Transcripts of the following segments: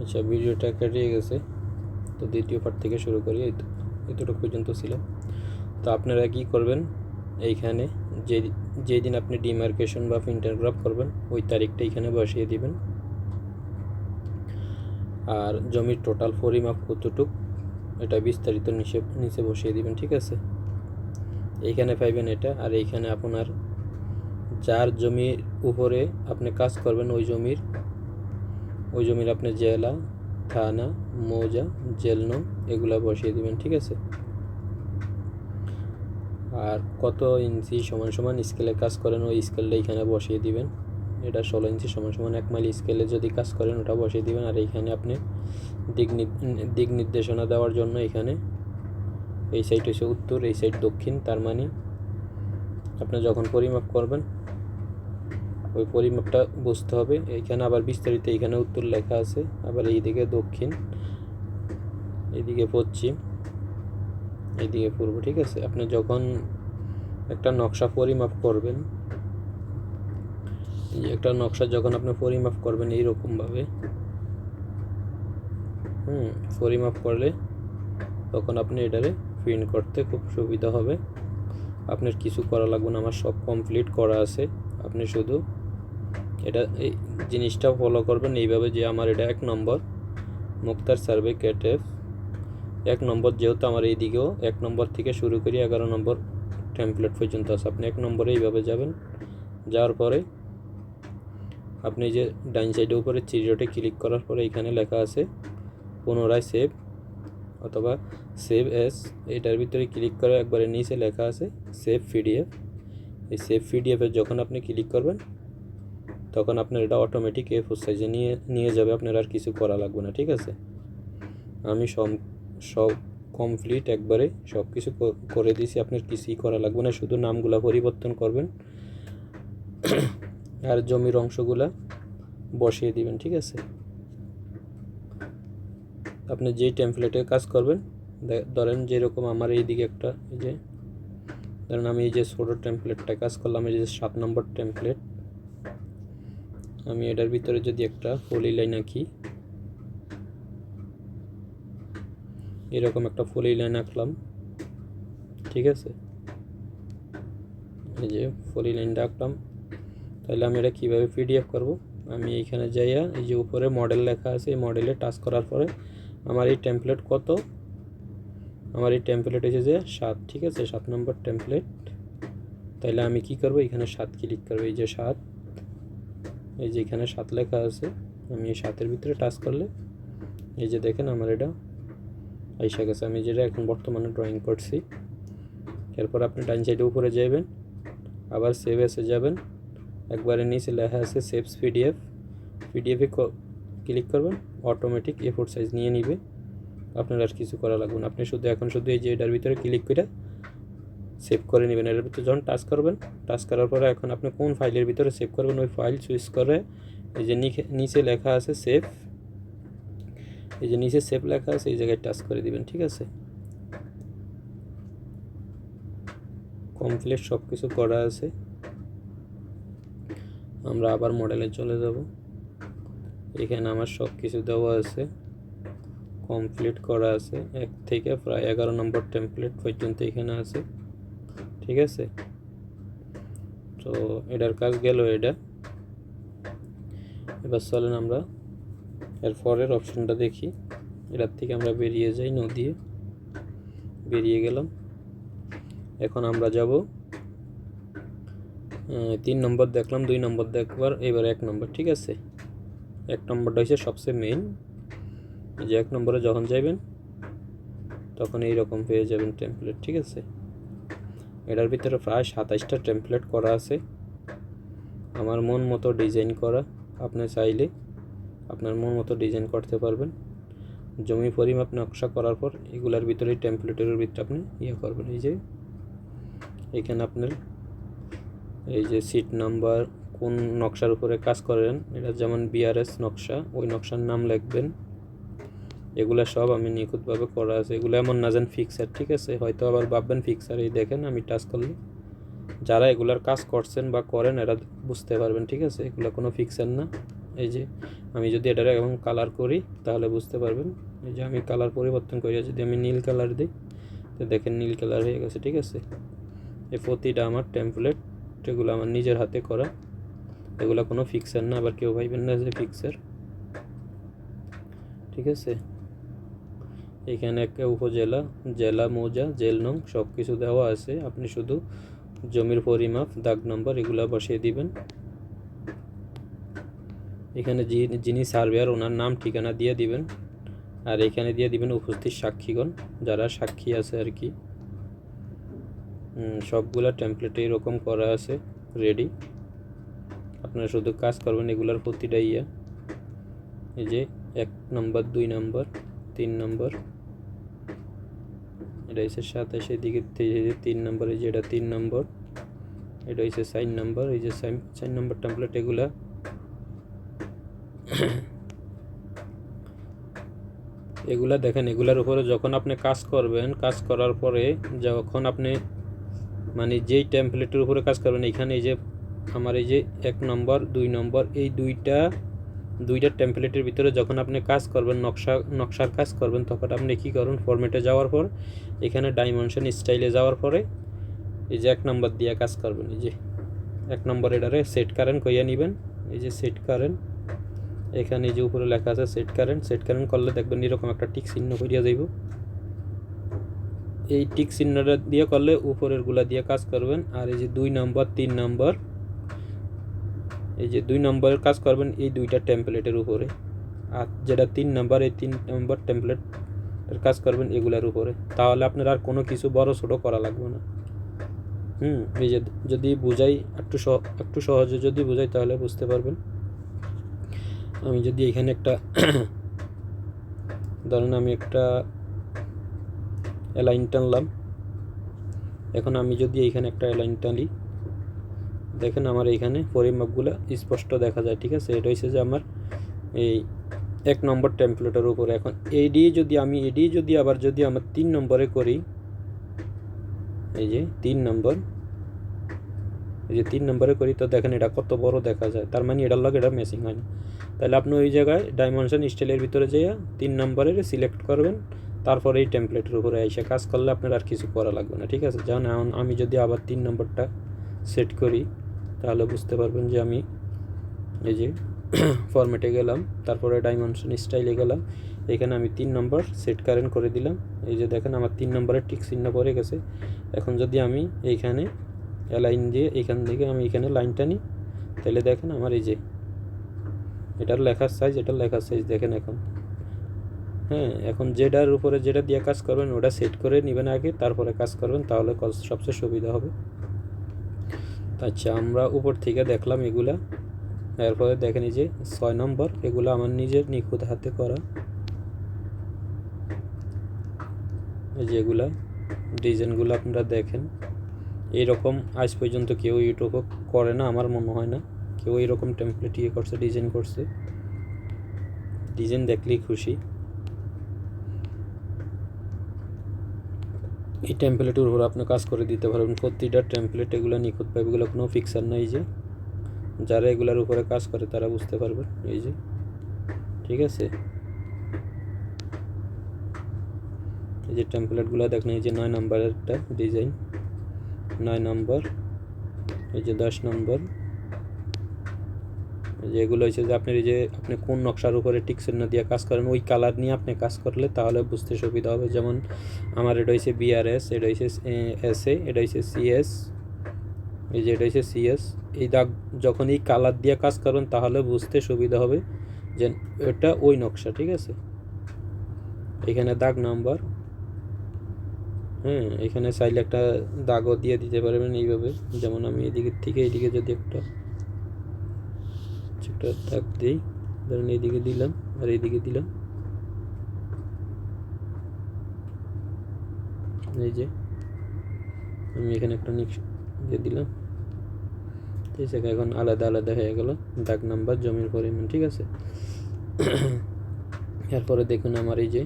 আচ্ছা, ভিডিওটা কেটে গেছে, তো দ্বিতীয় পার্ট থেকে শুরু করি। এতটুকু পর্যন্ত ছিল। তো আপনারা কি করবেন, এইখানে যেদিন আপনি ডিমার্কেশন বা ইন্টারগ্রাফ করবেন ওই তারিখটা এখানে বসিয়ে দিবেন। আর জমির টোটাল পরিমাপ কতটুক এটা বিস্তারিত নিচে বসিয়ে দিবেন, ঠিক আছে। এইখানে পাইবেন এটা। আর এইখানে আপনার যার জমির উপরে আপনি কাজ করবেন ওই জমির আপনি জেলা, থানা, মৌজা, জেল নং এগুলা বসিয়ে দিবেন, ঠিক আছে। আর কত ইঞ্চি সমান সমান স্কেলে কাজ করেন ওই স্কেলটা এখানে বসিয়ে দিবেন। এটা 16 ইঞ্চি সমান সমান 1 মাইল স্কেলে যদি কাজ করেন ওটা বসিয়ে দিবেন। আর এইখানে আপনি দিক নির্দেশনা দেওয়ার জন্য এখানে এই সাইড হচ্ছে উত্তর, এই সাইড দক্ষিণ। তার মানে আপনি যখন পরিমাপ করবেন ওই পরিমাপটা বুঝতে হবে। এইখানে আবার বিস্তারিত এইখানে উত্তর লেখা আছে, আবার এইদিকে দক্ষিণ, এইদিকে পশ্চিম, এইদিকে পূর্ব, ঠিক আছে। আপনি যখন একটা নকশা পরিমাপ করবেন, একটা নকশা যখন আপনি পরিমাপ করবেন এইরকমভাবে পরিমাপ করলে তখন আপনি এটারে প্রিন্ট করতে খুব সুবিধা হবে। আপনার কিছু করা লাগবে না, আমার সব কমপ্লিট করা আছে। আপনি শুধু এটা এই জিনিসটা ফলো করবেন এইভাবে, যে আমার এটা 1 নম্বর মুক্তার সার্ভে কেটেফ 1 নম্বর, যেহেতু আমার এইদিকেও 1 নম্বর থেকে শুরু করি 11 নম্বর টেমপ্লেট পর্যন্ত আছে। আপনি 1 নম্বরে এইভাবে যাবেন। যাওয়ার পরে আপনি যে ডাইন সাইডের উপরে চিরোটে ক্লিক করার পরে এখানে লেখা আছে পুনরায় সেভ অথবা সেভ এস, এটার ভিতরে ক্লিক করে একবারে নিচে লেখা আছে সেভ পিডিএফ। এই সেভ পিডিএফে যখন আপনি ক্লিক করবেন তখন আপনার এটা অটোমেটিক A4 সাইজে নিয়ে যাবে, আপনার আর কিছু করা লাগবে না, ঠিক আছে। আমি সব কমপ্লিট একবারে সব কিছু করে দিয়েছি, আপনার কিছুই করা লাগবে না, শুধু নামগুলা পরিবর্তন করবেন আর জমির অংশগুলা বসিয়ে দিবেন, ঠিক আছে। আপনি যেই টেমপ্লেটে কাজ করবেন, ধরেন যেরকম আমার এইদিকে একটা এই যে ধরেন আমি এই যে ছোটো টেমপ্লেটটা কাজ করলাম, এই যে 7 নম্বর টেমপ্লেট, আমি এটার ভিতরে যদি একটা পলি লাইন আঁকি, এরকম একটা পলি লাইন আঁকলাম, ঠিক আছে। এই যে পলি লাইনটা আঁকলাম, তাহলে আমি এটা কীভাবে পিডিএফ করব, আমি এইখানে যাইয়া এই যে উপরে মডেল লেখা আছে, এই মডেলে টাচ করার পরে আমার এই টেমপ্লেট কত, আমার এই টেমপ্লেট এসে যে 7, ঠিক আছে, 7 নম্বর টেমপ্লেট। তাহলে আমি কি করব, এখানে 7 ক্লিক করব, এই যে 7, এই যে এখানে 7 লেখা আছে, আমি এই 7-এর ভিতরে টাচ করলে এই যে দেখেন আমার এটা আইসা গেছে, আমি যেটা এখন বর্তমানে ড্রয়িং করছি। এরপর আপনি ডাইন সাইডে উপরে যাবেন, আবার সেভ এসে যাবেন, একবারে নিচে লেখা আছে সেভস পিডিএফে ক্লিক করবেন, অটোমেটিক A4 সাইজ নিয়ে নিবে, আপনার আর কিছু করা লাগবে না। আপনি শুধু এই যে এটার ভিতরে ক্লিক করে সেভ করে নেবেন। এর ভিতরে যখন টাচ করবেন, টাচ করার পরে এখন আপনি কোন ফাইলের ভিতরে সেভ করবেন ওই ফাইল চুজ করে এই যে নিচে লেখা আছে সেভ, এই যে নিচে সেভ লেখা আছে এই জায়গায় টাচ করে দিবেন, ঠিক আছে। কমপ্লিট সব কিছু করা আছে। আমরা আবার মডেলে চলে যাব, এখানে আমার সব কিছু দেওয়া আছে, কমপ্লিট করা আছে, 1 থেকে প্রায় 11 নম্বর টেমপ্লেট পর্যন্ত এখানে আছে, ঠিক আছে। তো এটার কাজ গেল এটা। এবার চলেন আমরা এর পরের অপশনটা দেখি। এটার থেকে আমরা বেরিয়ে যাই, দিয়ে বেরিয়ে গেলাম। এখন আমরা যাব 3 নম্বর দেখলাম, 2 নম্বর দেখবার, এবার 1 নম্বর, ঠিক আছে। 1 নম্বরটা হচ্ছে সবচেয়ে মেইন। যে 1 নম্বরে যখন যাবেন তখন এইরকম পেয়ে যাবেন টেমপ্লেট, ঠিক আছে। এটার ভিতরে প্রায় 27টা টেমপ্লেট করা আছে, আমার মন মতো ডিজাইন করা। আপনি চাইলে আপনার মন মতো ডিজাইন করতে পারবেন। জমি পরিমাপ নকশা করার পর এগুলার ভিতরে টেমপ্লেটের ভিতরে আপনি করবেন। এই যে এখানে আপনার এই যে সিট নাম্বার, কোন নকশার উপরে কাজ করেন, এটা যেমন BRS নকশা, ওই নকশার নাম লিখবেন। এগুলা সব আমি নিখুঁতভাবে করা আছে, এগুলো এমন না যেন ফিক্সার, ঠিক আছে। হয়তো আবার ভাববেন ফিক্সার, এই দেখেন আমি টাচ করলে যারা এগুলার কাজ করছেন বা করেন এরা বুঝতে পারবেন, ঠিক আছে। এগুলো কোনো ফিক্সার না, এই যে আমি যদি এটার এখন কালার করি তাহলে বুঝতে পারবেন। এই যে আমি কালার পরিবর্তন করি, যদি আমি নীল কালার দিই তো দেখেন নীল কালার হয়ে গেছে। ঠিক আছে, এই প্রতিটা আমার টেমপ্লেট, এগুলো আমার নিজের হাতে করা, এগুলো কোনো ফিক্সার না, আবার কেউ ভাইবেন না যে ফিক্সার। ঠিক আছে, এখানে একটা উপজেলা, জেলা, মৌজা, জেল নং সব কিছু দেওয়া আছে। আপনি শুধু জমির পরিমাপ, দাগ নম্বর এগুলো বসিয়ে দিবেন। এখানে যিনি সার্ভেয়ার ওনার নাম ঠিকানা দিয়ে দিবেন, আর এখানে দিয়ে দিবেন উপস্থিত সাক্ষীগণ, যারা সাক্ষী আছে আর কি। সবগুলা টেমপ্লেটে এরকম করা আছে রেডি। আপনারা শুধু কাজ করবেন এগুলার প্রতিটা এই যে 1 নম্বর, 2 নম্বর, 3 নম্বর, এটা হচ্ছে 27, এদিকে 3 নম্বর, এই যে এটা 3 নম্বর, এটা হচ্ছে 4 নম্বর, এই যে 4 নম্বর টেমপ্লেট। এগুলা দেখেন, এগুলার উপরে যখন আপনি কাজ করবেন, কাজ করার পরে যখন আপনি মানে যেই টেমপ্লেটের উপরে কাজ করবেন, এখানে এই যে আমার এই যে 1 নম্বর, 2 নম্বর, এই দুইটা টেমপ্লেটের ভিতরে যখন আপনি কাজ করবেন, নকশার কাজ করবেন, তখন আপনি কী করুন, ফরম্যাটে যাওয়ার পর এখানে ডাইমেনশন স্টাইলে যাওয়ার পরে এই যে 1 নম্বর দিয়ে কাজ করবেন। এই যে 1 নম্বর এটারে সেট কারেন্ট কইয়া নেবেন। এই যে সেট কারেন্ট, এখানে যে উপরে লেখা আছে সেট কারেন্ট করলে দেখবেন এরকম একটা টিক চিহ্ন করিয়া যাইব। এই টিক চিহ্নটা দিয়ে করলে উপরের গুলা দিয়ে কাজ করবেন। আর এই যে 2 নম্বর, 3 নম্বর, এই যে 2 নম্বরের কাজ করবেন এই দুইটা টেমপ্লেটের উপরে, আর যেটা 3 নম্বর, এই 3 নম্বর টেমপ্লেটের কাজ করবেন এগুলার উপরে। তাহলে আপনার আর কোনো কিছু বড় ছোটো করা লাগবে না। এই যে যদি বুঝাই একটু সহজে যদি বুঝাই তাহলে বুঝতে পারবেন। আমি যদি এখানে একটা ধরুন আমি একটা অ্যালাইন টানলাম, এখন আমি যদি এইখানে একটা অ্যালাইন টানি, দেখেন আমার এইখানে পরিমাপগুলো স্পষ্ট দেখা যায়। ঠিক আছে, এটা হচ্ছে যে আমার এই 1 নম্বর টেমপ্লেটের উপরে। এখন এডি যদি আবার যদি আমার 3 নম্বরে করি, এই যে 3 নম্বর, এই যে 3 নম্বরে করি, তো দেখেন এটা কত বড় দেখা যায়, তার মানে এটার লগে এটা ম্যাচিং হয় না। তাহলে আপনি ওই জায়গায় ডাইমেনশন স্টাইলের ভিতরে যেয়ে 3 নম্বরের সিলেক্ট করবেন, তারপরে এই টেমপ্লেটের উপরে এসে কাজ করলে আপনার আর কিছু করা লাগবে না। ঠিক আছে, যেমন এখন আমি যদি আবার 3 নম্বরটা সেট করি তাহলে বুঝতে পারবেন যে আমি এই যে ফরম্যাটে গেলাম, তারপরে ডাইমেনশন স্টাইলে গেলাম, এখানে আমি 3 নম্বর সেট কারেন্ট করে দিলাম। এই যে দেখেন আমার 3 নম্বরের টিক চিহ্ন পড়ে গেছে। এখন যদি আমি এইখানে লাইন দিয়ে এখান থেকে আমি এখানে লাইনটা নিই, তাহলে দেখেন আমার এই যে এটার লেখার সাইজ দেখেন এখন। এখন যেটার উপরে যেটা দিয়ে কাজ করবেন ওটা সেট করে নেবেন আগে, তারপরে কাজ করবেন, তাহলে সবচেয়ে সুবিধা হবে। আচ্ছা, আমরা উপর থেকে দেখলাম এগুলা, এরপরে দেখেন এই যে 6 নম্বর, এগুলো আমার নিজের নিখুঁত হাতে করা। এই যে এগুলা ডিজাইনগুলো আপনারা দেখেন, এইরকম আজ পর্যন্ত কেউ ইউটিউবে করে না, আমার মনে হয় না কেউ এইরকম টেমপ্লেট করছে, ডিজাইন করছে। ডিজাইন দেখলেই খুশি। এই টেমপ্লেটের উপর আপনি কাজ করে দিতে পারবেন প্রতিটা টেমপ্লেট, এগুলো নিখুঁত পাইবে, এগুলো কোনো ফিক্সার নাই। যে যারা এগুলোর উপরে কাজ করে তারা বুঝতে পারবেন। এই যে ঠিক আছে, এই যে টেমপ্লেটগুলো দেখেন, এই যে 9 নম্বরের একটা ডিজাইন, 9 নম্বর, এই যে 10 নম্বর, এই যে এগুলো হচ্ছে যে আপনার এই যে আপনি কোন নকশার উপরে টিক চিহ্ন দিয়ে কাজ করেন, ওই কালার নিয়ে আপনি কাজ করলে তাহলে বুঝতে সুবিধা হবে। যেমন আমার এটা হচ্ছে বিআরএস, এটা হচ্ছে এসএ, এটা হচ্ছে সিএস, এই যে এটা হচ্ছে সিএস। এই দাগ যখন এই কালার দিয়ে কাজ করবেন তাহলে বুঝতে সুবিধা হবে যে এটা ওই নকশা। ঠিক আছে, এখানে দাগ নাম্বার, এখানে চাইলে একটা দাগও দিয়ে দিতে পারবেন এইভাবে। যেমন আমি এদিকে থেকে এইদিকে যদি একটা দাগ দিই, ধরেন এইদিকে দিলাম আর এইদিকে দিলাম, এই যে আমি এখানে একটা দিয়ে দিলাম, ঠিক আছে। এখন আলাদা আলাদা হয়ে গেল দাগ নাম্বার, জমির পরিমাণ। ঠিক আছে, এরপরে দেখুন আমার এই যে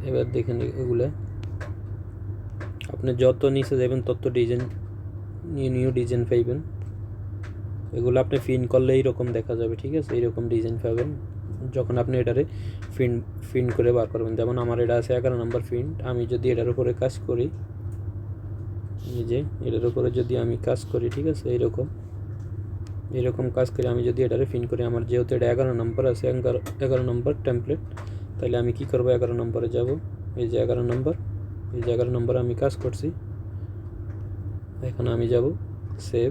এবার দেখেন এগুলা আপনি যত নিচে যাবেন তত ডিজাইন, নিউ ডিজাইন পাইবেন। এগুলো আপনি ফিন করলে এইরকম দেখা যাবে, ঠিক আছে? এইরকম ডিজাইন পাবেন যখন আপনি এটারে ফিন করে বার করবেন। যেমন আমার এটা আছে 11 নম্বর ফিন্ট, আমি যদি এটার উপরে কাজ করি, এই যে এটার উপরে যদি আমি কাজ করি, ঠিক আছে, এরকম কাজ করে আমি যদি এটারে ফিন করি, আমার যেহেতু এটা 11 নম্বর আছে, 11 নম্বর টেমপ্লেট, তাহলে আমি কি করব, 11 নম্বরে যাব, এই যে 11 নম্বর, এই যে 11 নম্বরে আমি কাজ করছি। এখানে আমি যাব সেভ,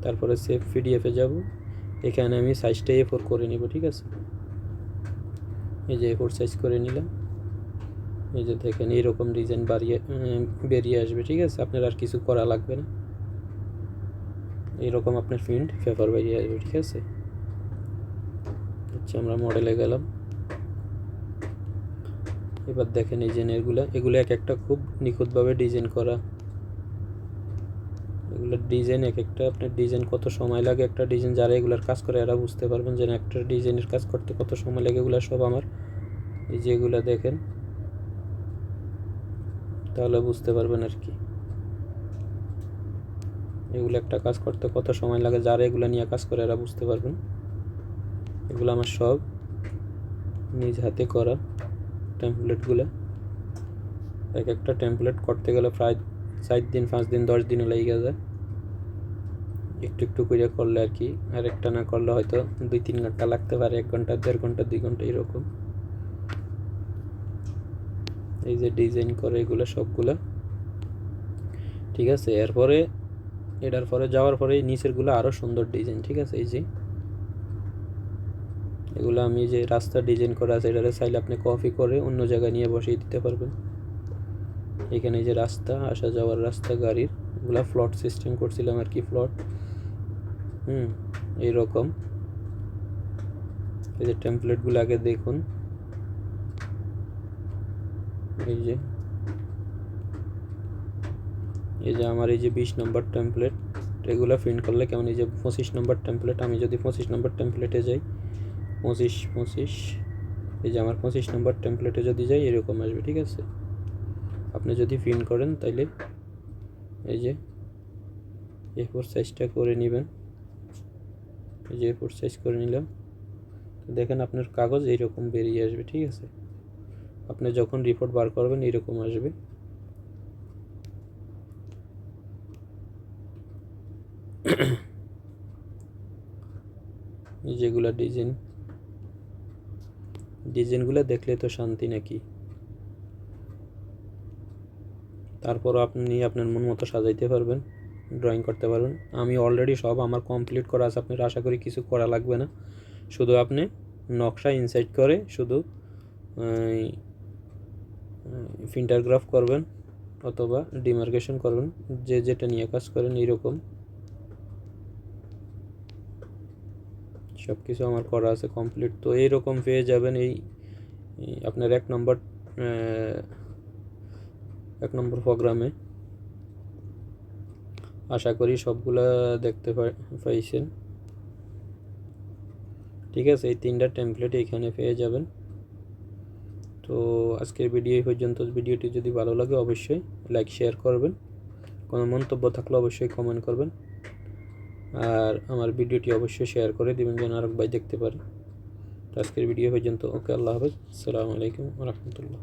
তারপরে সেভ পিডিএফে যাব, এখানে আমি সাইজটা A4 করে নিব, ঠিক আছে? এই যে A4 সাইজ করে নিলাম। এই যে দেখেন এইরকম ডিজাইন বেরিয়ে আসবে, ঠিক আছে? আপনার আর কিছু করা লাগবে না, এইরকম আপনার প্রিন্ট পেপার বেরিয়ে আসবে, ঠিক আছে? আচ্ছা, আমরা মডেলে গেলাম। এবার দেখেন এই যে এগুলো এক একটা খুব নিখুঁতভাবে ডিজাইন করা। এগুলোর ডিজাইন এক একটা, আপনার ডিজাইন কত সময় লাগে একটা ডিজাইন, যারা এগুলোর কাজ করে এরা বুঝতে পারবেন যে একটা ডিজাইনের কাজ করতে কত সময় লাগে। এগুলো সব আমার, এই যে এগুলো দেখেন, তাহলে বুঝতে পারবেন আর কি এগুলো একটা কাজ করতে কত সময় লাগে। যারা এগুলো নিয়ে কাজ করে এরা বুঝতে পারবেন। এগুলো আমার সব নিজ হাতে করা টেমপ্লেটগুলো। এক একটা টেমপ্লেট করতে গেলে প্রায় 4 দিন 5 দিন 10 দিনও লেগে যায়, একটু একটু করে করলে আর কি। আর একটা না করলে হয়তো 2-3 ঘন্টা লাগতে পারে, 1 ঘন্টা 1.5 ঘন্টা 2 ঘন্টা এরকম। এই যে ডিজাইন করে এগুলো সবগুলো, ঠিক আছে? এরপরে এটার পরে যাওয়ার পরে নিচেরগুলো আরও সুন্দর ডিজাইন, ঠিক আছে? এই যে এগুলো আমি যে রাস্তা ডিজাইন করা আছে, এটারে চাইলে আপনি কপি করে অন্য জায়গায় নিয়ে বসিয়ে দিতে পারবেন। এখানে যে রাস্তা, আসা যাওয়ার রাস্তা গাড়ির, এগুলা ফ্লট সিস্টেম করছিলাম আর কি, ফ্লট। এইরকম। এই যে টেমপ্লেটগুলো আগে দেখুন, এই যে আমার এই যে 20 নম্বর টেমপ্লেট, এগুলো প্রিন্ট করলে কেমন, এই যে 25 নম্বর টেমপ্লেট, আমি যদি 25 নম্বর টেমপ্লেটে যাই, 25, এই যে আমার 25 নম্বর টেমপ্লেটে যদি যাই এরকম আসবে, ঠিক আছে? আপনি যদি প্রিন্ট করেন তাইলে এই যে A4 সাইজটা করে নেবেন, এই যে A4 সাইজ করে নিলাম। দেখেন আপনার কাগজ এইরকম বেরিয়ে আসবে, ঠিক আছে? আপনি যখন রিপোর্ট বার করবেন এইরকম আসবে। যেগুলো ডিজাইনগুলো দেখলে তো শান্তি নাকি। তারপরও আপনি আপনার মন মতো সাজাইতে পারবেন, ড্রয়িং করতে পারবেন। আমি অলরেডি সব আমার কমপ্লিট করা আছে, আপনার আশা করি কিছু করা লাগবে না। শুধু আপনি নকশা ইনসাইড করে শুধু ফিন্টারগ্রাফ করবেন অথবা ডিমার্কেশন করবেন, যে যেটা নিয়ে কাজ করেন। এইরকম সব কিছু আমার করা আছে কমপ্লিট। তো এইরকম পেয়ে যাবেন এই আপনার 1 নম্বর প্রোগ্রামে। আশা করি সবগুলা দেখতে পাইছেন, ঠিক আছে? এই 3টা টেমপ্লেট এখানে পেয়ে যাবেন। তো আজকের ভিডিও এই পর্যন্ত। ভিডিওটি যদি ভালো লাগে অবশ্যই লাইক শেয়ার করবেন, কোনো মন্তব্য থাকলে অবশ্যই কমেন্ট করবেন, আর আমার ভিডিওটি অবশ্যই শেয়ার করে দেবেন যেন আরেক ভাই দেখতে পারে। তো আজকের ভিডিও পর্যন্ত। ওকে, আল্লাহ হাফেজ, আসসালামু আলাইকুম ওয়া রাহমাতুল্লাহ।